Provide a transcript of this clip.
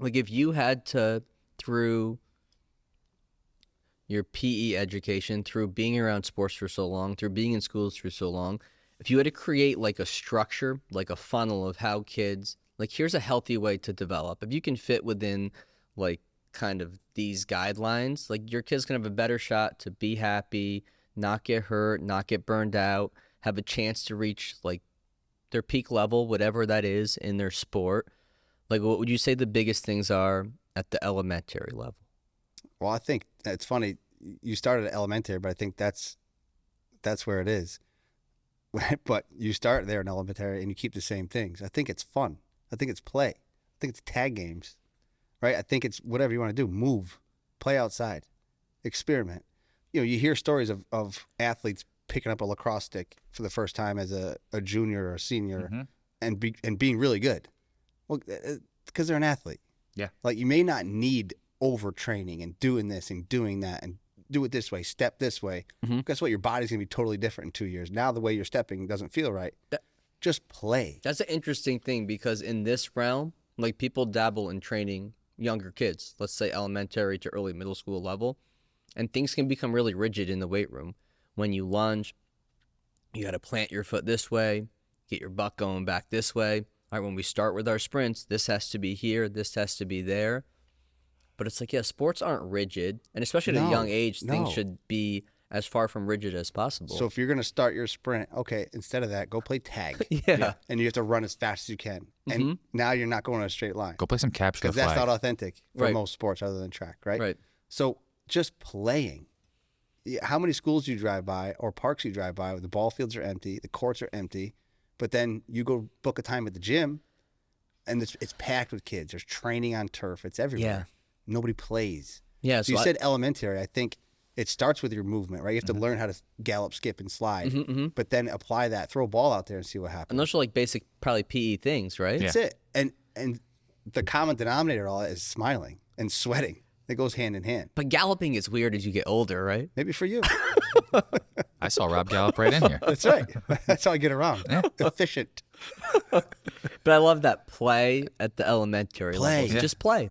Like if you had to, through your PE education, through being around sports for so long, through being in schools for so long, if you had to create like a structure, like a funnel of how kids, like here's a healthy way to develop. If you can fit within like kind of these guidelines, like your kids can have a better shot to be happy, not get hurt, not get burned out, have a chance to reach like their peak level, whatever that is in their sport. Like what would you say the biggest things are at the elementary level? Well, I think it's funny. You started at elementary, but I think that's where it is. But you start there in elementary and you keep the same things. I think it's fun. I think it's play. I think it's tag games, right? I think it's whatever you want to do. Move, play outside, experiment. You know, you hear stories of athletes picking up a lacrosse stick for the first time as a junior or a senior and being really good. Well, because they're an athlete. Yeah. Like you may not need overtraining and doing this and doing that and do it this way, step this way. Guess what? Your body's going to be totally different in 2 years. Now the way you're stepping doesn't feel right. Just play. That's an interesting thing because in this realm, like people dabble in training younger kids, let's say elementary to early middle school level, and things can become really rigid in the weight room. When you lunge, you got to plant your foot this way, get your butt going back this way. All right, when we start with our sprints, this has to be here, this has to be there. But it's like, yeah, sports aren't rigid, and especially at a young age, things should be as far from rigid as possible. So if you're going to start your sprint, okay, instead of that, go play tag. Yeah. And you have to run as fast as you can. And now you're not going in a straight line. Go play some capture the Because flag. that's not authentic for Right. most sports other than track, right? Right. So just playing. How many schools do you drive by or parks you drive by where the ball fields are empty, the courts are empty, but then you go book a time at the gym and it's packed with kids. There's training on turf. It's everywhere. Yeah. Nobody plays. Yeah, So you said elementary. I think it starts with your movement, right? You have to learn how to gallop, skip, and slide, but then apply that. Throw a ball out there and see what happens. and those are like basic, probably PE things, right? That's it. And the common denominator of all that is smiling and sweating. It goes hand in hand. But galloping is weird as you get older, right? Maybe for you. I saw Rob gallop right in here. That's right. That's how I get around. Efficient. But I love that play at the elementary Play. level. Yeah. Just play.